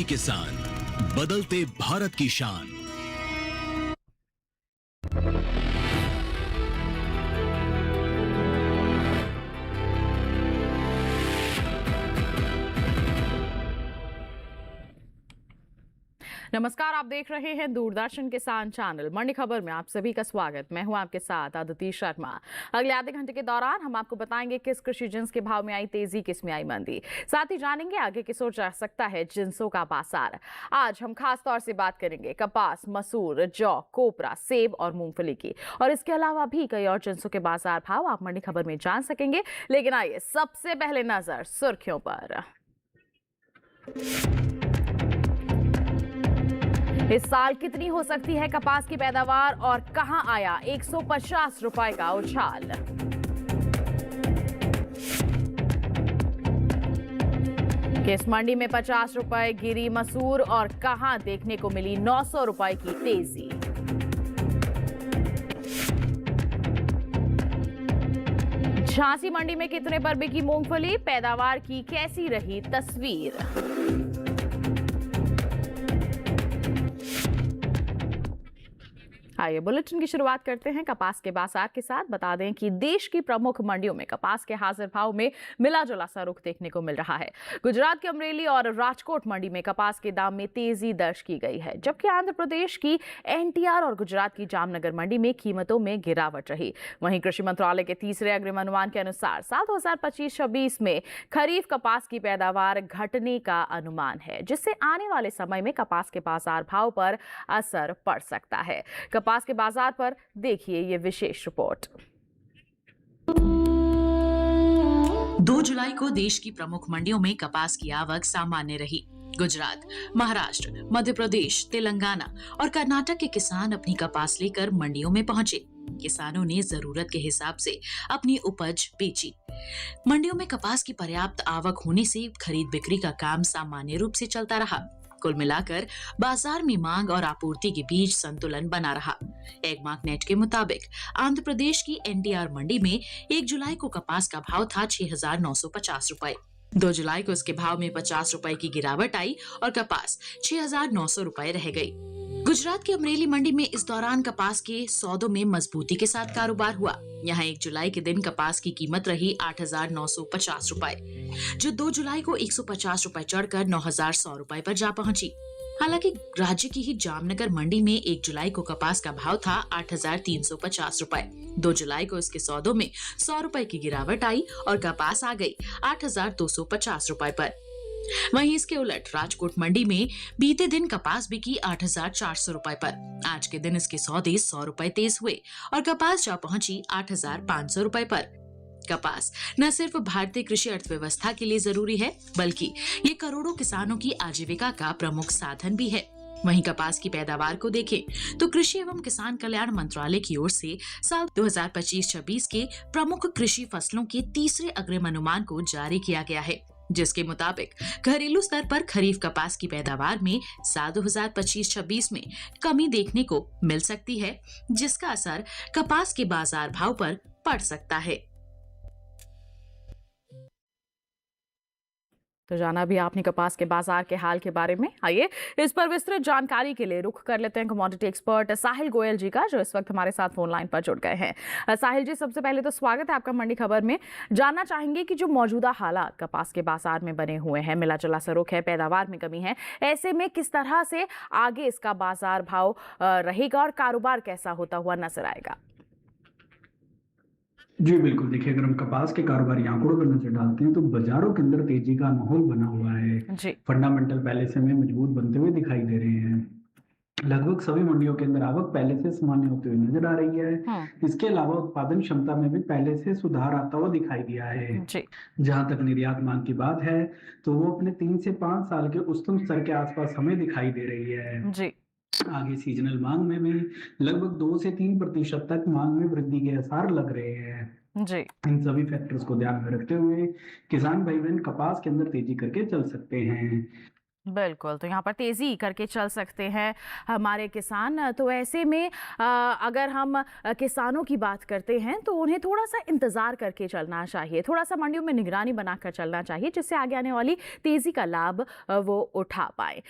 किसान, बदलते भारत की शान। नमस्कार, आप देख रहे हैं दूरदर्शन किसान चैनल। मंडी खबर में आप सभी का स्वागत। मैं हूं आपके साथ अदिति शर्मा। अगले आधे घंटे के दौरान हम आपको बताएंगे किस कृषि जिन्स के भाव में आई तेजी, किस में आई मंदी। साथ ही जानेंगे आगे किस ओर जा सकता है जिन्सों का बाजार। आज हम खास तौर से बात करेंगे कपास, मसूर, जौ, कोपरा, सेब और मूंगफली की, और इसके अलावा भी कई और जिन्सों के बाजार भाव आप मंडी खबर में जान सकेंगे। लेकिन आइए सबसे पहले नजर सुर्खियों पर। इस साल कितनी हो सकती है कपास की पैदावार और कहां आया 150 रुपए का उछाल। किस मंडी में 50 रुपए गिरी मसूर और कहां देखने को मिली 900 रुपए की तेजी। झांसी मंडी में कितने पर बिकी मूंगफली, पैदावार की कैसी रही तस्वीर। आइए बुलेटिन की शुरुआत करते हैं कपास के बाजार के साथ। बता दें कि देश की प्रमुख मंडियों में कपास के हाजिर भाव में मिला जुला सा रुख देखने को मिल रहा है। गुजरात के अमरेली और राजकोट मंडी में कपास के दाम में तेजी दर्ज की गई है, जबकि आंध्र प्रदेश की एनटीआर और गुजरात की जामनगर मंडी में कीमतों में गिरावट रही। वहीं कृषि मंत्रालय के तीसरे अग्रिम अनुमान के अनुसार साल 2025-26 में खरीफ कपास की पैदावार घटने का अनुमान है, जिससे आने वाले समय में कपास के बाजार भाव पर असर पड़ सकता है। कपास के बाजार पर देखिए ये विशेष रिपोर्ट। 2 जुलाई को देश की प्रमुख मंडियों में कपास की आवक सामान्य रही। गुजरात, महाराष्ट्र, मध्य प्रदेश, तेलंगाना और कर्नाटक के किसान अपनी कपास लेकर मंडियों में पहुंचे। किसानों ने जरूरत के हिसाब से अपनी उपज बेची। मंडियों में कपास की पर्याप्त आवक होने से खरीद बिक्री का काम सामान्य रूप से चलता रहा। कुल मिलाकर बाजार में मांग और आपूर्ति के बीच संतुलन बना रहा। एगमार्कनेट के मुताबिक आंध्र प्रदेश की एनटीआर मंडी में 1 जुलाई को कपास का भाव था 6,950 रुपए। 2 जुलाई को इसके भाव में 50 रुपए की गिरावट आई और कपास 6,900 रुपए रह गई। गुजरात की अमरेली मंडी में इस दौरान कपास के सौदों में मजबूती के साथ कारोबार हुआ। यहाँ 1 जुलाई के दिन कपास की कीमत रही 8,950 रुपए, जो 2 जुलाई को 150 रुपए चढ़कर 9,100 रुपए पर जा पहुंची। हालांकि राज्य की ही जामनगर मंडी में 1 जुलाई को कपास का भाव था 8,350 रुपए। 2 जुलाई को इसके सौदों में 100 रुपए की गिरावट आई और कपास आ गई 8,250 रुपए पर। वहीं इसके उलट राजकोट मंडी में बीते दिन कपास बिकी 8,400 रुपए पर। आज के दिन इसके सौदे 100 रुपए तेज हुए और कपास जा पहुंची 8,500 रुपए पर। कपास न सिर्फ भारतीय कृषि अर्थव्यवस्था के लिए जरूरी है, बल्कि ये करोड़ों किसानों की आजीविका का प्रमुख साधन भी है। वहीं कपास की पैदावार को देखें तो कृषि एवं किसान कल्याण मंत्रालय की ओर से साल 2025-26 के प्रमुख कृषि फसलों के तीसरे अग्रिम अनुमान को जारी किया गया है, जिसके मुताबिक घरेलू स्तर पर खरीफ कपास की पैदावार में साल 2025-26 में कमी देखने को मिल सकती है, जिसका असर कपास के बाजार भाव पर पड़ सकता है। तो जाना भी आपने कपास के बाजार के हाल के बारे में। आइए इस पर विस्तृत जानकारी के लिए रुख कर लेते हैं कमोडिटी एक्सपर्ट साहिल गोयल जी का, जो इस वक्त हमारे साथ फोन लाइन पर जुड़ गए हैं। साहिल जी, सबसे पहले तो स्वागत है आपका मंडी खबर में। जानना चाहेंगे कि जो मौजूदा हालात कपास के बाजार में बने हुए हैं, मिला जुला सा रुख है, पैदावार में कमी है, ऐसे में किस तरह से आगे इसका बाजार भाव रहेगा और कारोबार कैसा होता हुआ नजर आएगा? जी बिल्कुल, देखिए अगर हम कपास के कारोबारी आंकड़ों पर नजर डालते हैं तो बाजारों के अंदर तेजी का माहौल बना हुआ है। जी। फंडामेंटल पहले से हमें मजबूत बनते हुए दिखाई दे रहे हैं। लगभग सभी मंडियों के अंदर आवक पहले से सामान्य होते हुए नजर आ रही है। इसके अलावा उत्पादन क्षमता में भी पहले से सुधार आता हुआ दिखाई दिया है। जहां तक निर्यात मांग की बात है तो वो अपने 3 से 5 साल के उच्चतम स्तर के आसपास हमें दिखाई दे रही है। जी। आगे सीजनल मांग में भी लगभग 2 से 3% तक मांग में वृद्धि के आसार लग रहे हैं। जी। इन सभी फैक्टर्स को ध्यान में रखते हुए किसान भाई बहन कपास के अंदर तेजी करके चल सकते हैं। बिल्कुल, तो यहाँ पर तेज़ी करके चल सकते हैं हमारे किसान। तो ऐसे में अगर हम किसानों की बात करते हैं तो उन्हें थोड़ा-सा इंतज़ार करके चलना चाहिए, थोड़ा-सा मंडियों में निगरानी बनाकर चलना चाहिए, जिससे आगे आने वाली तेज़ी का लाभ वो उठा पाएँ।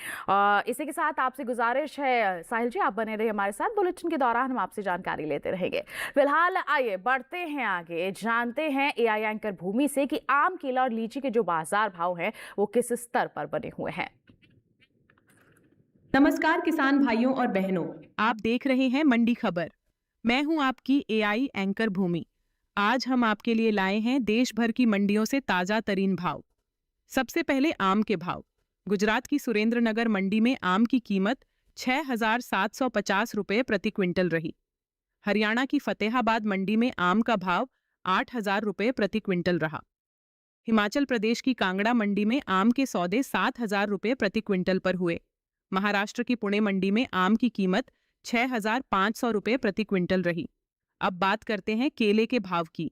इसी के साथ आपसे गुज़ारिश है साहिल जी, आप बने रहिए हमारे साथ। बुलेटिन के दौरान हम आपसे जानकारी लेते रहेंगे। फिलहाल आइए बढ़ते हैं आगे, जानते हैं एआई एंकर भूमि से कि आम, केला और लीची के जो बाज़ार भाव हैं, वो किस स्तर पर बने हुए हैं। नमस्कार किसान भाइयों और बहनों, आप देख रहे हैं मंडी खबर। मैं हूं आपकी एआई एंकर भूमि। आज हम आपके लिए लाए हैं देश भर की मंडियों से ताजा तरीन भाव। सबसे पहले आम के भाव। गुजरात की सुरेंद्रनगर मंडी में आम की कीमत 6,750 रुपये प्रति क्विंटल रही। हरियाणा की फतेहाबाद मंडी में आम का भाव 8,000 रुपये प्रति क्विंटल रहा। हिमाचल प्रदेश की कांगड़ा मंडी में आम के सौदे 7,000 रुपये प्रति क्विंटल पर हुए। महाराष्ट्र की पुणे मंडी में आम की कीमत 6,500 रुपये प्रति क्विंटल रही। अब बात करते हैं केले के भाव की।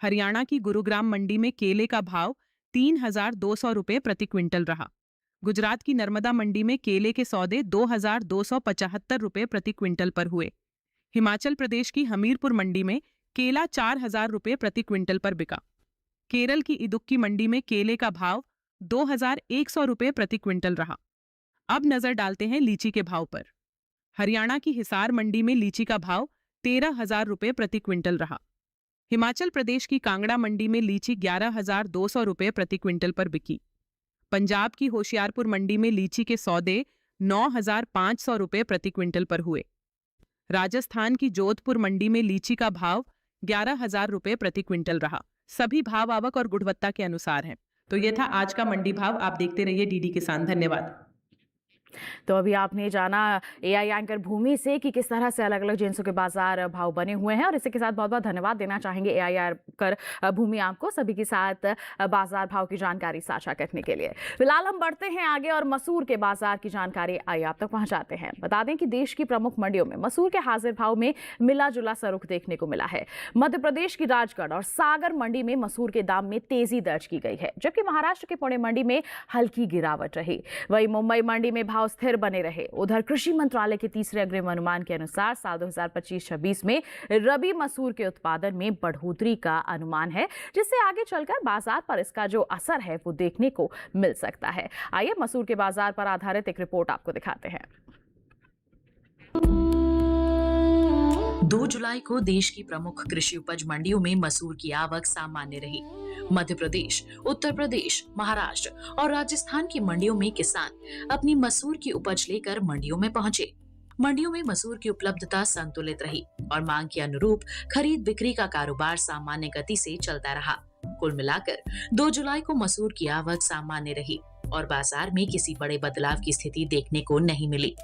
हरियाणा की गुरुग्राम मंडी में केले का भाव 3,200 रुपये प्रति क्विंटल रहा। गुजरात की नर्मदा मंडी में केले के सौदे 2,275 रुपये प्रति क्विंटल पर हुए। हिमाचल प्रदेश की हमीरपुर मंडी में केला 4,000 रुपये प्रति क्विंटल पर बिका। केरल की इदुक्की मंडी में केले का भाव 2,100 रुपये प्रति क्विंटल रहा। अब नजर डालते हैं लीची के भाव पर। हरियाणा की हिसार मंडी में लीची का भाव 13,000 रुपये प्रति क्विंटल रहा। हिमाचल प्रदेश की कांगड़ा मंडी में लीची 11,200 रुपये प्रति क्विंटल पर बिकी। पंजाब की होशियारपुर मंडी में लीची के सौदे 9,500 रुपये प्रति क्विंटल पर हुए। राजस्थान की जोधपुर मंडी में लीची का भाव 11,000 रुपये प्रति क्विंटल रहा। सभी भाव आवक और गुणवत्ता के अनुसार हैं। तो यह था आज का मंडी भाव। आप देखते रहिए डीडी किसान। धन्यवाद। तो अभी आपने जाना एआई एंकर भूमि से कि किस तरह से अलग अलग जिन्सों के बाजार भाव बने हुए हैं, और इसी के साथ बहुत बहुत धन्यवाद देना चाहेंगे एआई एंकर भूमि आपको सभी के साथ बाजार भाव की जानकारी साझा करने के लिए। फिलहाल हम बढ़ते हैं आगे और मसूर के बाजार की जानकारी आइए आप तक पहुंचाते हैं। बता दें कि देश की प्रमुख मंडियों में मसूर के हाजिर भाव में मिला जुला सा रुख देखने को मिला है। मध्य प्रदेश की राजगढ़ और सागर मंडी में मसूर के दाम में तेजी दर्ज की गई है, जबकि महाराष्ट्र के पुणे मंडी में हल्की गिरावट रही। वहीं मुंबई मंडी में भाव स्थिर बने रहे। उधर कृषि मंत्रालय के तीसरे अग्रिम अनुमान के अनुसार साल 2025-26 में रबी मसूर के उत्पादन में बढ़ोतरी का अनुमान है, जिससे आगे चलकर बाजार पर इसका जो असर है वो देखने को मिल सकता है। आइए मसूर के बाजार पर आधारित एक रिपोर्ट आपको दिखाते हैं। 2 जुलाई को देश की प्रमुख कृषि उपज मंडियों में मसूर की आवक सामान्य रही। मध्य प्रदेश, उत्तर प्रदेश, महाराष्ट्र और राजस्थान की मंडियों में किसान अपनी मसूर की उपज लेकर मंडियों में पहुंचे। मंडियों में मसूर की उपलब्धता संतुलित रही और मांग के अनुरूप खरीद बिक्री का कारोबार सामान्य गति से चलता रहा। कुल मिलाकर 2 जुलाई को मसूर की आवक सामान्य रही और बाजार में किसी बड़े बदलाव की स्थिति देखने को नहीं मिली।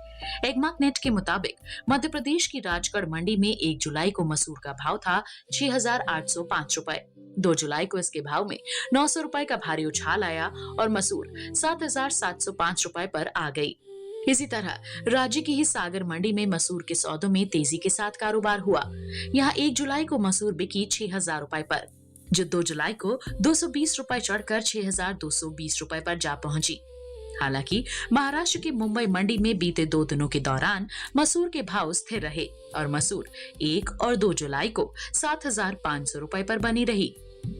एगमार्कनेट के मुताबिक मध्य प्रदेश की राजगढ़ मंडी में 1 जुलाई को मसूर का भाव था 6,805 रुपए। 2 जुलाई को इसके भाव में 900 रुपए का भारी उछाल आया और मसूर 7,705 रुपए पर आ गई। इसी तरह राज्य की ही सागर मंडी में मसूर के सौदों में तेजी के साथ कारोबार हुआ। यहाँ 1 जुलाई को मसूर बिकी 6,000 रुपए पर, जो 2 जुलाई को 220 रुपए चढ़कर 6,220 रुपए पर जा पहुंची। हालांकि महाराष्ट्र की मुंबई मंडी में बीते 2 दिनों के दौरान मसूर के भाव स्थिर रहे और मसूर 1 और 2 जुलाई को 7,500 रुपए पर बनी रही।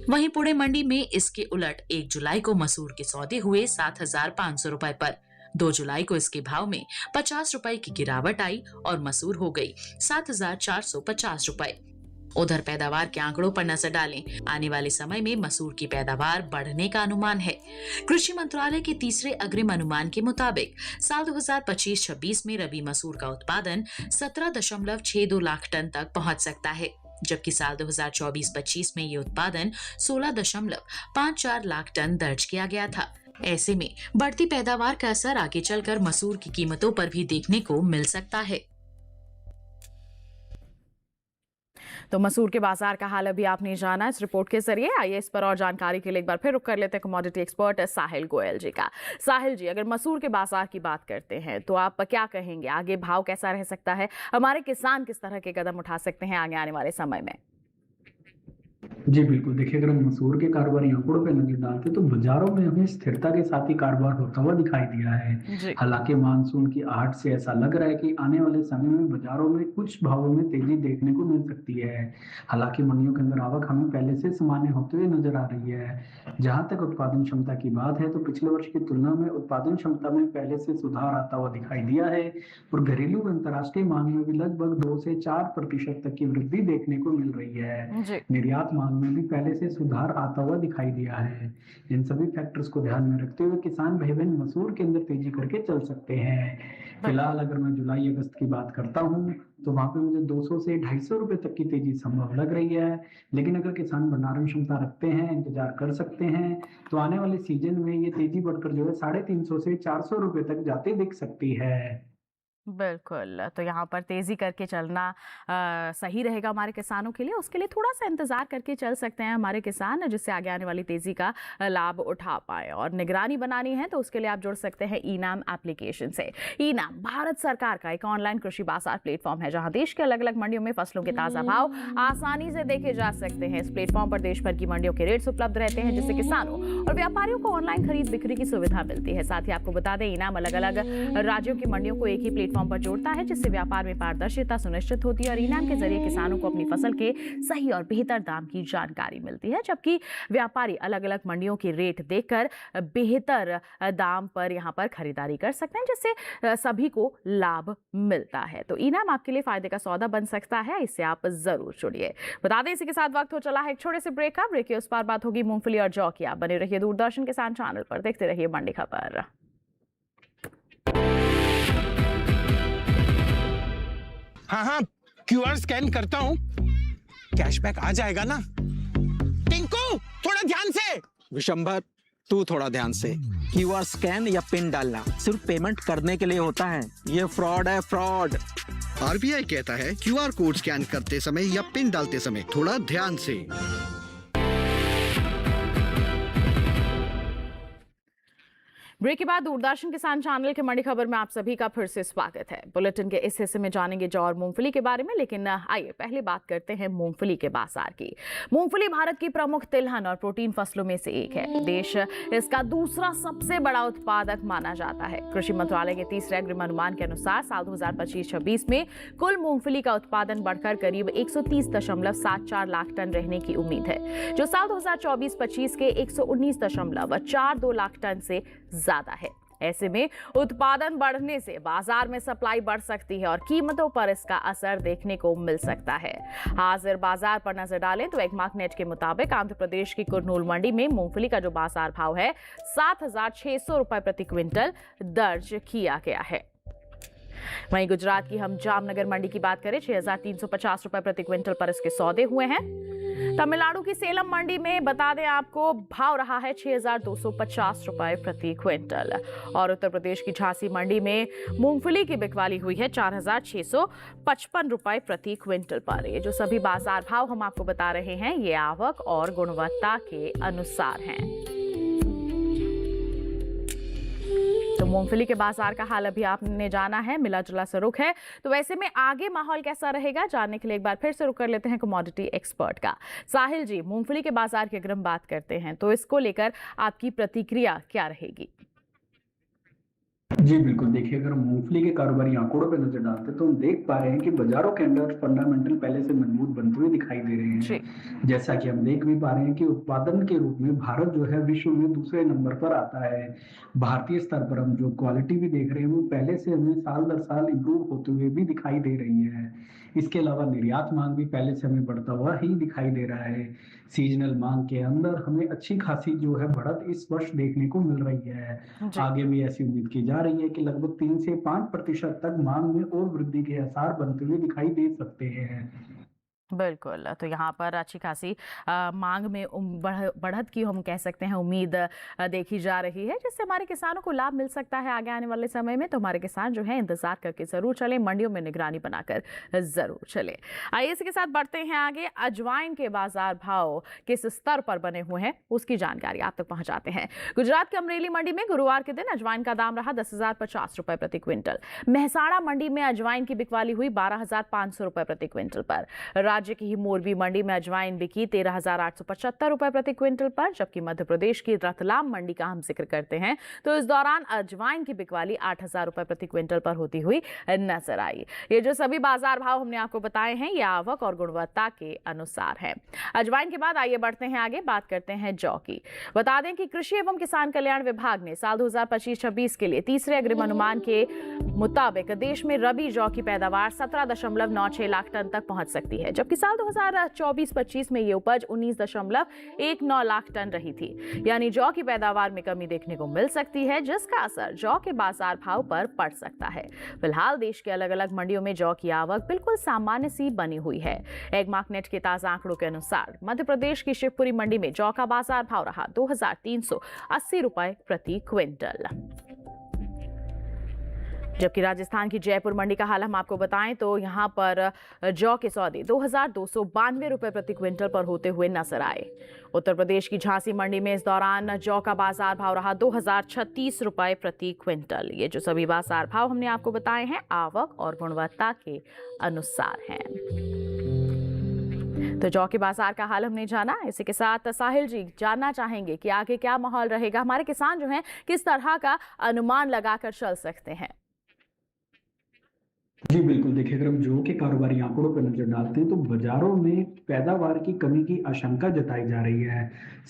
वहीं पुणे मंडी में इसके उलट 1 जुलाई को मसूर के सौदे हुए 7,500 रुपए पर। 2 जुलाई को इसके भाव में 50 रुपए की गिरावट आई और मसूर हो गई 7,450 रुपए। उधर पैदावार के आंकड़ों पर नजर डालें। आने वाले समय में मसूर की पैदावार बढ़ने का अनुमान है। कृषि मंत्रालय के तीसरे अग्रिम अनुमान के मुताबिक साल 2025-26 में रबी मसूर का उत्पादन 17.62 लाख टन तक पहुंच सकता है, जबकि साल 2024-25 में ये उत्पादन 16.54 लाख टन दर्ज किया गया था। ऐसे में बढ़ती पैदावार का असर आगे चलकर मसूर की कीमतों पर भी देखने को मिल सकता है। तो मसूर के बाजार का हाल अभी आपने जाना इस रिपोर्ट के जरिए। आइए इस पर और जानकारी के लिए एक बार फिर रुक कर लेते हैं कमोडिटी एक्सपर्ट साहिल गोयल जी का। साहिल जी, अगर मसूर के बाजार की बात करते हैं तो आप क्या कहेंगे, आगे भाव कैसा रह सकता है, हमारे किसान किस तरह के कदम उठा सकते हैं आगे आने वाले समय में? जी बिल्कुल, देखिए अगर हम मसूर के कारोबारी आंकड़ों पे नज़र डालते हैं तो बाज़ारों में हमें स्थिरता के साथ ही कारोबार होता हुआ दिखाई दिया है। जी। हालाँकि मानसून की आहट से ऐसा लग रहा है कि आने वाले समय में बाज़ारों में कुछ भावों में तेज़ी देखने को मिल सकती है। हालाँकि मंडियों के अंदर आवक हमें पहले से सामान्य होते हुए नज़र आ रही है। जहाँ तक उत्पादन क्षमता की बात है तो पिछले वर्ष की तुलना में उत्पादन क्षमता में पहले से सुधार आता हुआ दिखाई दिया है और घरेलू व अंतर्राष्ट्रीय मांग में भी लगभग 2 से 4% तक की वृद्धि देखने को मिल रही है। जी। निर्यात मांग में भी पहले से सुधार आता हुआ दिखाई दिया है। इन सभी फैक्टर्स को ध्यान में रखते हुए किसान भाई बहन मसूर के अंदर तेजी करके चल सकते हैं। फिलहाल अगर मैं जुलाई अगस्त की बात करता हूँ तो वहां पे मुझे 200 से 250 रुपए तक की तेजी संभव लग रही है। लेकिन अगर किसान भंडारण क्षमता रखते हैं, इंतजार कर सकते हैं, तो आने वाले सीजन में ये तेजी बढ़कर जो है 350 से 400 रुपए तक जाते दिख सकती है। बिल्कुल, तो यहाँ पर तेज़ी करके चलना सही रहेगा हमारे किसानों के लिए। उसके लिए थोड़ा-सा इंतज़ार करके चल सकते हैं हमारे किसान, जिससे आगे आने वाली तेज़ी का लाभ उठा पाएँ। और निगरानी बनानी है तो उसके लिए आप जुड़ सकते हैं ई-नाम एप्लीकेशन से। ई-नाम भारत सरकार का एक ऑनलाइन कृषि बाज़ार प्लेटफ़ॉर्म है, जहाँ देश के अलग-अलग मंडियों में फसलों के ताज़ा भाव आसानी से देखे जा सकते हैं। इस प्लेटफ़ॉर्म पर देश भर की मंडियों के रेट्स उपलब्ध रहते हैं, जिससे किसानों और व्यापारियों को ऑनलाइन खरीद-बिक्री की सुविधा मिलती है। साथ ही आपको बता दें, ई-नाम अलग-अलग राज्यों की मंडियों को एक ही प्लेटफ़ॉर्म पर जोड़ता है, जिससे व्यापार में पारदर्शिता सुनिश्चित होती है और ई-नाम के जरिए किसानों को अपनी फसल के सही और बेहतर दाम की जानकारी मिलती है, जबकि व्यापारी अलग-अलग मंडियों की रेट देखकर बेहतर दाम पर यहां पर खरीदारी कर सकते हैं, जिससे सभी को लाभ मिलता है। तो ई-नाम आपके लिए फायदे का सौदा बन सकता है, इससे आप जरूर जुड़िए। बता दें, इसी के साथ वक्त हो चला है एक छोटे से ब्रेक का। ब्रेक के उस पार बात होगी मूंगफली और जौ की। आप बने रहिए दूरदर्शन किसान चैनल पर, देखते रहिए मंडी खबर। हाँ, क्यूआर स्कैन करता हूँ, कैशबैक आ जाएगा ना? टिंकू, थोड़ा ध्यान से। विशंभर, तू थोड़ा ध्यान से। क्यूआर स्कैन या पिन डालना सिर्फ पेमेंट करने के लिए होता है। ये फ्रॉड है, फ्रॉड। आरबीआई कहता है क्यूआर कोड स्कैन करते समय या पिन डालते समय थोड़ा ध्यान से। ब्रेक के बाद दूरदर्शन किसान चैनल के मंडी खबर में आप सभी का फिर से स्वागत है। बुलेटिन के इस हिस्से में जानेंगे जौ और मूंगफली के बारे में, लेकिन आइए पहले बात करते हैं मूंगफली के बाजार की। मूंगफली भारत की प्रमुख तिलहन और प्रोटीन फसलों में से एक है। देश इसका दूसरा सबसे बड़ा उत्पादक माना जाता है। कृषि मंत्रालय के तीसरे अग्रिम अनुमान के अनुसार साल 2025-26 में कुल मूंगफली का उत्पादन बढ़कर करीब 130.74 लाख टन रहने की उम्मीद है, जो साल 2024-25 के 119.42 लाख टन से ज्यादा है। ऐसे में उत्पादन बढ़ने से बाजार में सप्लाई बढ़ सकती है और कीमतों पर इसका असर देखने को मिल सकता है। हाजिर बाजार पर नजर डालें तो एगमार्कनेट के मुताबिक आंध्र प्रदेश की कुरनूल मंडी में मूंगफली का जो बाजार भाव है 7,600 रुपए प्रति क्विंटल दर्ज किया गया है। वहीं गुजरात की हम जामनगर मंडी की बात करें, 6,350 रुपए प्रति क्विंटल पर इसके सौदे हुए हैं। तमिलनाडु की सेलम मंडी में बता दें आपको भाव रहा है 6,250 रुपए प्रति क्विंटल। और उत्तर प्रदेश की झांसी मंडी में मूंगफली की बिकवाली हुई है 4,655 रुपए प्रति क्विंटल पर। ये जो सभी बाजार भाव हम आपको बता रहे हैं, ये आवक और गुणवत्ता के अनुसार हैं। तो मूंगफली के बाजार का हाल अभी आपने जाना है, मिला जुला सा रुख है। तो वैसे में आगे माहौल कैसा रहेगा जानने के लिए एक बार फिर से रुक कर लेते हैं कमोडिटी एक्सपर्ट का। साहिल जी, मूंगफली के बाजार की अगर हम बात करते हैं तो इसको लेकर आपकी प्रतिक्रिया क्या रहेगी? जी बिल्कुल, देखिए अगर मूंगफली के कारोबारी आंकड़ों पे नजर डालते हैं तो हम देख पा रहे हैं कि बाजारों के अंदर फंडामेंटल पहले से मजबूत बनते हुए दिखाई दे रहे हैं। जैसा कि हम देख भी पा रहे हैं कि उत्पादन के रूप में भारत जो है विश्व में दूसरे नंबर पर आता है। भारतीय स्तर पर हम जो क्वालिटी भी देख रहे हैं वो पहले से हमें साल दर साल इम्प्रूव होते हुए भी दिखाई दे रही है। इसके अलावा निर्यात मांग भी पहले से हमें बढ़ता हुआ ही दिखाई दे रहा है। सीजनल मांग के अंदर हमें अच्छी खासी जो है बढ़त इस वर्ष देखने को मिल रही है। आगे भी ऐसी उम्मीद की जा रही है कि लगभग 3 से 5% तक मांग में और वृद्धि के आसार बनते हुए दिखाई दे सकते हैं। बिल्कुल, तो यहाँ पर अच्छी खासी मांग में बढ़त की हम कह सकते हैं उम्मीद देखी जा रही है, जिससे हमारे किसानों को लाभ मिल सकता है आगे आने वाले समय में। तो हमारे किसान जो है इंतजार करके जरूर चले, मंडियों में निगरानी बनाकर जरूर चले। आइए इसके साथ बढ़ते हैं आगे। अजवाइन के बाजार भाव किस स्तर पर बने हुए हैं उसकी जानकारी आप तक पहुंचाते हैं। गुजरात की अमरेली मंडी में गुरुवार के दिन अजवाइन का दाम रहा 10,050 रुपए प्रति क्विंटल। मेहसाणा मंडी में अजवाइन की बिकवाली हुई 12,500 रुपए प्रति क्विंटल पर। राज्य की ही मोरबी मंडी में अजवाइन बिकी 13,875 रुपए प्रति क्विंटल पर, जबकि मध्य प्रदेश की रतलाम मंडी का हम जिक्र करते हैं तो इस दौरान अजवाइन की बिकवाली 8,000 रुपए प्रति क्विंटल पर होती हुई नजर आई। ये जो सभी बाजार भाव हमने आपको बताए हैं ये आवक और गुणवत्ता के अनुसार है। अजवाइन के बाद आइए बढ़ते हैं आगे, बात करते हैं जौ की। बता दें कि कृषि एवं किसान कल्याण विभाग ने साल 2025-26 के लिए तीसरे अग्रिम अनुमान के मुताबिक देश में रबी जौ की पैदावार 17.96 लाख टन तक पहुंच सकती है, जबकि साल 2024-25 में ये उपज 19.19 लाख टन रही थी। यानी जौ की पैदावार में कमी देखने को मिल सकती है, जिसका असर जौ के बाजार भाव पर पड़ सकता है। फिलहाल देश के अलग अलग मंडियों में जौ की आवक बिल्कुल सामान्य सी बनी हुई है। एगमार्कनेट के ताजा आंकड़ों के अनुसार मध्य प्रदेश की शिवपुरी मंडी में जौ का बाजार भाव रहा 2,380 रुपए प्रति क्विंटल, जबकि राजस्थान की जयपुर मंडी का हाल हम आपको बताएं तो यहां पर जौ के सौदे 2,292 रुपए प्रति क्विंटल पर होते हुए नजर आए। उत्तर प्रदेश की झांसी मंडी में इस दौरान जौ का बाजार भाव रहा 2,036 रुपए प्रति क्विंटल। ये जो सभी बाजार भाव हमने आपको बताए हैं आवक और गुणवत्ता के अनुसार हैं। तो जौ के बाजार का हाल हमने जाना। इसी के साथ साहिल जी जानना चाहेंगे कि आगे क्या माहौल रहेगा, हमारे किसान जो हैं किस तरह का अनुमान लगाकर चल सकते हैं। जी बिल्कुल, देखिए अगर हम जौ के कारोबारी आंकड़ों पर नजर डालते हैं तो बाजारों में पैदावार की कमी की आशंका जताई जा रही है।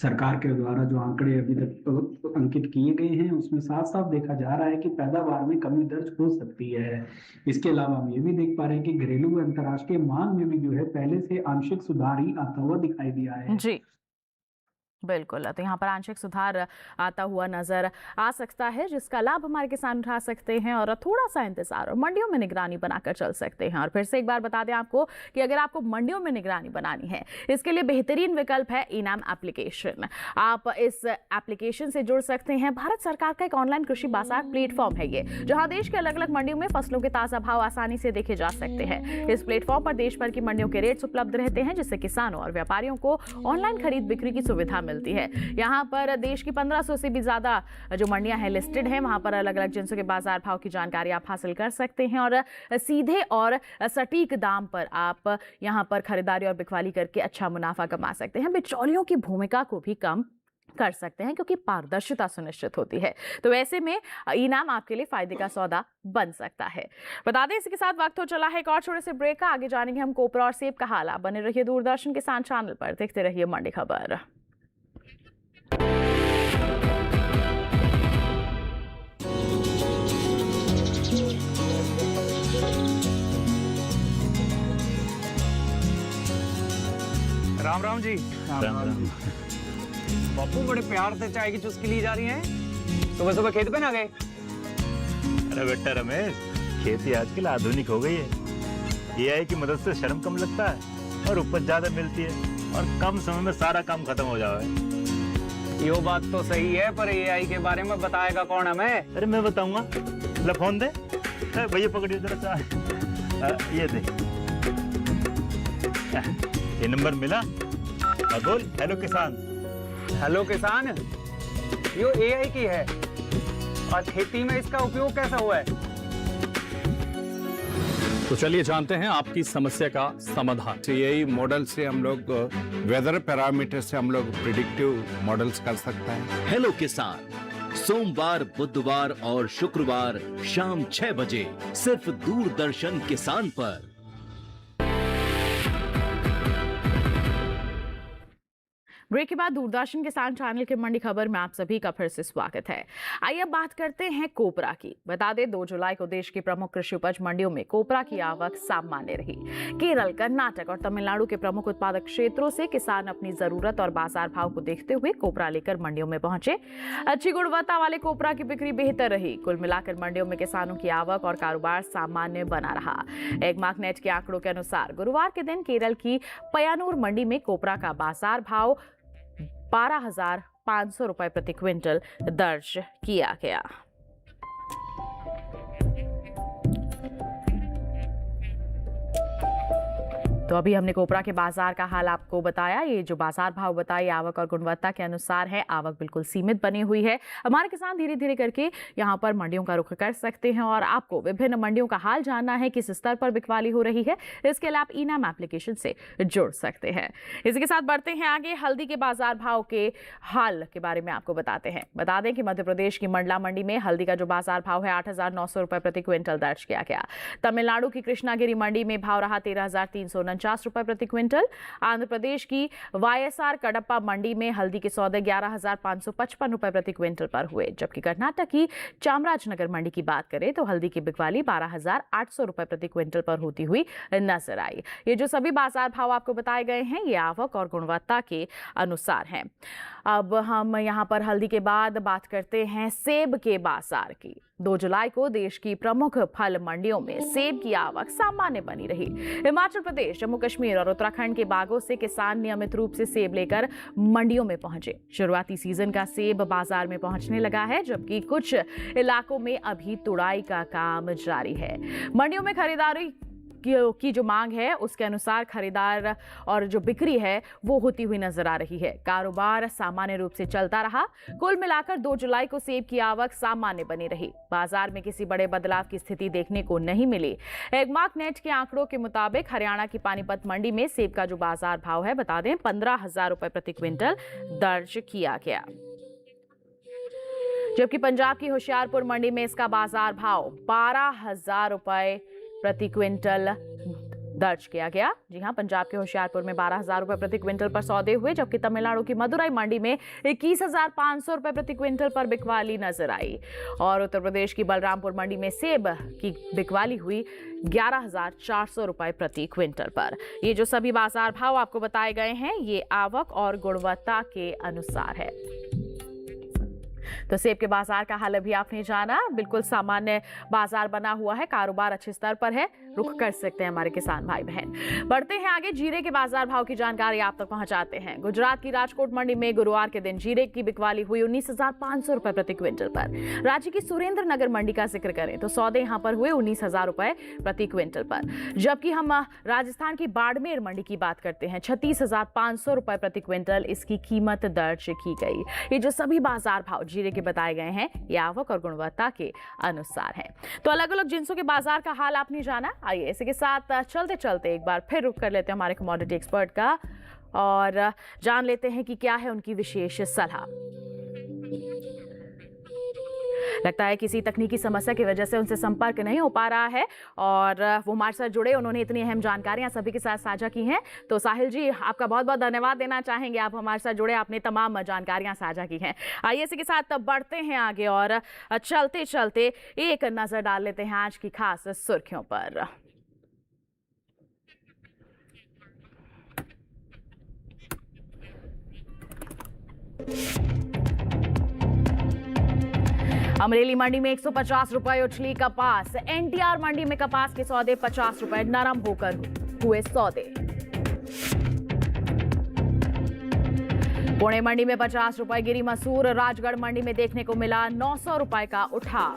सरकार के द्वारा जो आंकड़े अभी तक अंकित किए गए हैं उसमें साफ साफ देखा जा रहा है कि पैदावार में कमी दर्ज हो सकती है। इसके अलावा हम ये भी देख पा रहे हैं कि घरेलू व अंतर्राष्ट्रीय मांग में भी जो है पहले से आंशिक सुधार ही आता हुआ दिखाई दिया है। जी बिल्कुल, तो यहाँ पर आंशिक सुधार आता हुआ नजर आ सकता है, जिसका लाभ हमारे किसान उठा सकते हैं और थोड़ा सा इंतजार और मंडियों में निगरानी बनाकर चल सकते हैं। और फिर से एक बार बता दें आपको कि अगर आपको मंडियों में निगरानी बनानी है इसके लिए बेहतरीन विकल्प है इनाम एप्लीकेशन। आप इस एप्लीकेशन से जुड़ सकते हैं। भारत सरकार का एक ऑनलाइन कृषि बाजार प्लेटफॉर्म है ये, जहाँ देश के अलग अलग मंडियों में फसलों के ताजा भाव आसानी से देखे जा सकते हैं। इस प्लेटफॉर्म पर देश भर की मंडियों के रेट्स उपलब्ध रहते हैं, जिससे किसानों और व्यापारियों को ऑनलाइन खरीद बिक्री की सुविधा मिलती है। यहाँ पर देश की 1500 से भी ज्यादा जो मंडियां हैं लिस्टेड हैं। वहां पर अलग अलग जिनसों के बाजार भाव की जानकारी आप हासिल कर सकते हैं और सीधे और सटीक दाम पर आप यहाँ पर खरीदारी और बिकवाली करके अच्छा मुनाफा कमा सकते हैं। बिचौलियों की भूमिका को भी कम कर सकते हैं क्योंकि पारदर्शिता सुनिश्चित होती है। तो ऐसे में इनाम आपके लिए फायदे का सौदा बन सकता है। बता दें इसी के साथ वक्त हो चला है एक और छोटे से ब्रेक का। आगे जानेंगे हम कोपरा और सेब का हाल। आप बने रहिए दूरदर्शन किसान चैनल पर, देखते रहिए मंडी खबर। राम राम जी। राम। बापू बड़े प्यार से चाय की चुस्की ली जा रही हैं। सुबह सुबह खेत पे ना गए? अरे बेटा रमेश, खेती आजकल आधुनिक हो गई है। एआई की मदद से श्रम कम लगता है और उपज ज्यादा मिलती है और कम समय में सारा काम खत्म हो जाए। यो बात तो सही है, पर एआई के बारे में बताएगा कौन हमें? अरे मैं बताऊंगा। ले फोन दे। भैया पकड़िए जरा चाय। ये दे। ये नंबर मिला? बोल हेलो किसान। हेलो किसान यो एआई की है और खेती में इसका उपयोग कैसा हुआ है? तो चलिए जानते हैं आपकी समस्या का समाधान। यही मॉडल से हम लोग वेदर पैरामीटर से हम लोग प्रिडिक्टिव मॉडल्स कर सकते हैं। हेलो किसान, सोमवार, बुधवार और शुक्रवार शाम 6 बजे सिर्फ दूरदर्शन किसान पर। ब्रेक के बाद दूरदर्शन किसान चैनल के मंडी खबर में आप सभी का फिर से स्वागत है। आइए अब बात करते हैं कोपरा की। बता दें 2 जुलाई को देश की प्रमुख कृषि उपज मंडियों में कोपरा की आवक सामान्य रही। केरल, कर्नाटक और तमिलनाडु के प्रमुख उत्पादक क्षेत्रों से किसान अपनी जरूरत और बाजार भाव को देखते हुए कोपरा लेकर मंडियों में पहुंचे। अच्छी गुणवत्ता वाले कोपरा की बिक्री बेहतर रही। कुल मिलाकर मंडियों में किसानों की आवक और कारोबार सामान्य बना रहा। एगमार्कनेट के आंकड़ों के अनुसार गुरुवार के दिन केरल की पयानूर मंडी में कोपरा का बाजार भाव 12,500 रुपए प्रति क्विंटल दर्ज किया गया। तो अभी हमने कोपरा के बाजार का हाल आपको बताया। ये जो बाजार भाव बताए आवक और गुणवत्ता के अनुसार है। आवक बिल्कुल सीमित बनी हुई है। हमारे किसान धीरे धीरे करके यहाँ पर मंडियों का रुख कर सकते हैं और आपको विभिन्न मंडियों का हाल जानना है, किस स्तर पर बिकवाली हो रही है, इसके लिए आप ई-नाम एप्लीकेशन से जुड़ सकते हैं। इसी के साथ बढ़ते हैं आगे। हल्दी के बाजार भाव के हाल के बारे में आपको बताते हैं। बता दें कि मध्य प्रदेश की मंडला मंडी में हल्दी का जो बाजार भाव है 8,900 रुपए प्रति क्विंटल दर्ज किया गया। तमिलनाडु की कृष्णागिरी मंडी में भाव रहा 13,349 रुपए प्रति क्विंटल। आंध्र प्रदेश की वाईएसआर कडप्पा मंडी में हल्दी के सौदे 11,555 रुपए प्रति क्विंटल पर हुए, जबकि कर्नाटक की चामराजनगर मंडी की बात करें तो हल्दी की बिकवाली 12,800 रुपए प्रति क्विंटल पर होती हुई नजर आई। ये जो सभी बाजार भाव आपको बताए गए हैं ये आवक और गुणवत्ता के अनुसार हैं। अब हम यहाँ पर हल्दी के बाद बात करते हैं सेब के बाजार की। 2 जुलाई को देश की प्रमुख फल मंडियों में सेब की आवक सामान्य बनी रही। हिमाचल प्रदेश, जम्मू कश्मीर और उत्तराखंड के बागों से किसान नियमित रूप से सेब लेकर मंडियों में पहुंचे। शुरुआती सीजन का सेब बाजार में पहुंचने लगा है, जबकि कुछ इलाकों में अभी तुड़ाई का काम जारी है। मंडियों में खरीदारी की जो मांग है उसके अनुसार खरीदार और जो बिक्री है वो होती हुई नजर आ रही है। कारोबार सामान्य रूप से चलता रहा। कुल मिलाकर 2 जुलाई को सेब की आवक सामान्य बनी रही। बाजार में किसी बड़े बदलाव की स्थिति देखने को नहीं मिली। एगमार्क नेट के आंकड़ों के मुताबिक हरियाणा की पानीपत मंडी में सेब का जो बाजार भाव है बता दें 15,000 रुपए प्रति क्विंटल दर्ज किया गया, जबकि पंजाब की होशियारपुर मंडी में इसका बाजार भाव 12,000 रुपए प्रति क्विंटल दर्ज किया गया। जी हां, पंजाब के होशियारपुर में 12,000 रुपए प्रति क्विंटल पर सौदे हुए, जबकि तमिलनाडु की मदुरई मंडी में 21,500 रुपए प्रति क्विंटल पर बिकवाली नजर आई और उत्तर प्रदेश की बलरामपुर मंडी में सेब की बिकवाली हुई 11,400 रुपए प्रति क्विंटल पर। ये जो सभी बाजार भाव आपको बताए गए हैं ये आवक और गुणवत्ता के अनुसार है। तो सेब के बाजार का हाल अभी आपने जाना। बिल्कुल सामान्य बाजार बना हुआ है, कारोबार अच्छे स्तर पर है, रुख कर सकते हैं हमारे किसान भाई बहन। बढ़ते हैं आगे, जीरे के बाजार भाव की जानकारी आप तक पहुंचाते हैं। गुजरात की राजकोट मंडी में गुरुवार के दिन जीरे की बिकवाली हुई 19,500 रुपए प्रति क्विंटल पर। राज्य की सुरेंद्र नगर मंडी का जिक्र करें तो सौदे यहां पर हुए 19,000 रुपए प्रति क्विंटल पर, जबकि हम राजस्थान की बाड़मेर मंडी की बात करते हैं 36,500 रुपए प्रति क्विंटल इसकी कीमत दर्ज की गई। ये जो सभी बाजार भाव जीरे बताए गए हैं ये आवक और गुणवत्ता के अनुसार है। तो अलग अलग जिंसों के बाजार का हाल आपने जाना। आइए इसी के साथ चलते चलते एक बार फिर रुक कर लेते हैं हमारे कमोडिटी एक्सपर्ट का और जान लेते हैं कि क्या है उनकी विशेष सलाह। लगता है किसी तकनीकी समस्या की वजह से उनसे संपर्क नहीं हो पा रहा है और वो हमारे साथ जुड़े, उन्होंने इतनी अहम जानकारियां सभी के साथ साझा की हैं। तो साहिल जी, आपका बहुत बहुत धन्यवाद देना चाहेंगे, आप हमारे साथ जुड़े, आपने तमाम जानकारियां साझा की हैं। आइए इसी के साथ बढ़ते हैं आगे और चलते चलते एक नजर डाल लेते हैं आज की खास सुर्खियों पर। अमरेली मंडी में 150 रुपए उछली कपास। एनटीआर मंडी में कपास के सौदे 50 रुपए नरम होकर हुए सौदे। पुणे मंडी में 50 रुपए गिरी मसूर। राजगढ़ मंडी में देखने को मिला 900 रुपए का उठाव।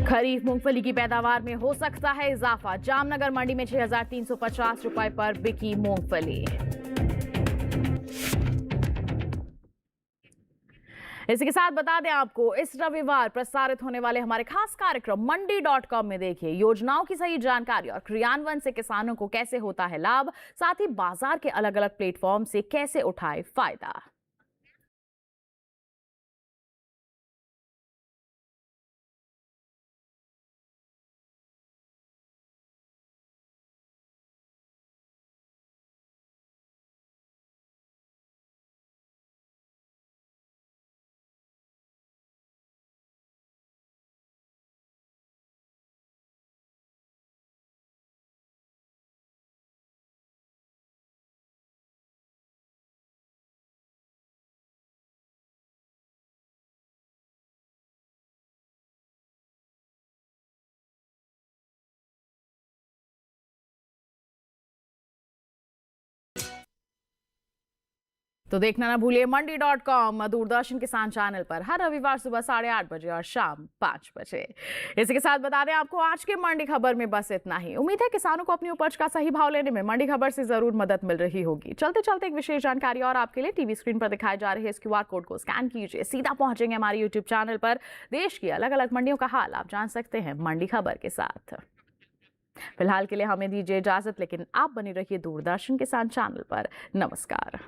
खरीफ मूंगफली की पैदावार में हो सकता है इजाफा। जामनगर मंडी में 6,350 रुपए पर बिकी मूंगफली। इसी के साथ बता दें आपको इस रविवार प्रसारित होने वाले हमारे खास कार्यक्रम मंडी.com में देखिए योजनाओं की सही जानकारी और क्रियान्वयन से किसानों को कैसे होता है लाभ, साथ ही बाजार के अलग अलग प्लेटफॉर्म से कैसे उठाए फायदा। तो देखना ना भूलिए मंडी.com दूरदर्शन किसान चैनल पर हर रविवार सुबह 8:30 बजे और शाम 5 बजे। इसी के साथ बता दें आपको आज के मंडी खबर में बस इतना ही। उम्मीद है किसानों को अपनी उपज का सही भाव लेने में मंडी खबर से जरूर मदद मिल रही होगी। चलते चलते एक विशेष जानकारी और आपके लिए टीवी स्क्रीन पर दिखाए जा रहे इस QR कोड को स्कैन कीजिए, सीधा पहुंचेंगे हमारे YouTube चैनल पर। देश की अलग अलग मंडियों का हाल आप जान सकते हैं मंडी खबर के साथ। फिलहाल के लिए हमें दीजिए इजाजत, लेकिन आप बने रहिए दूरदर्शन किसान चैनल पर। नमस्कार।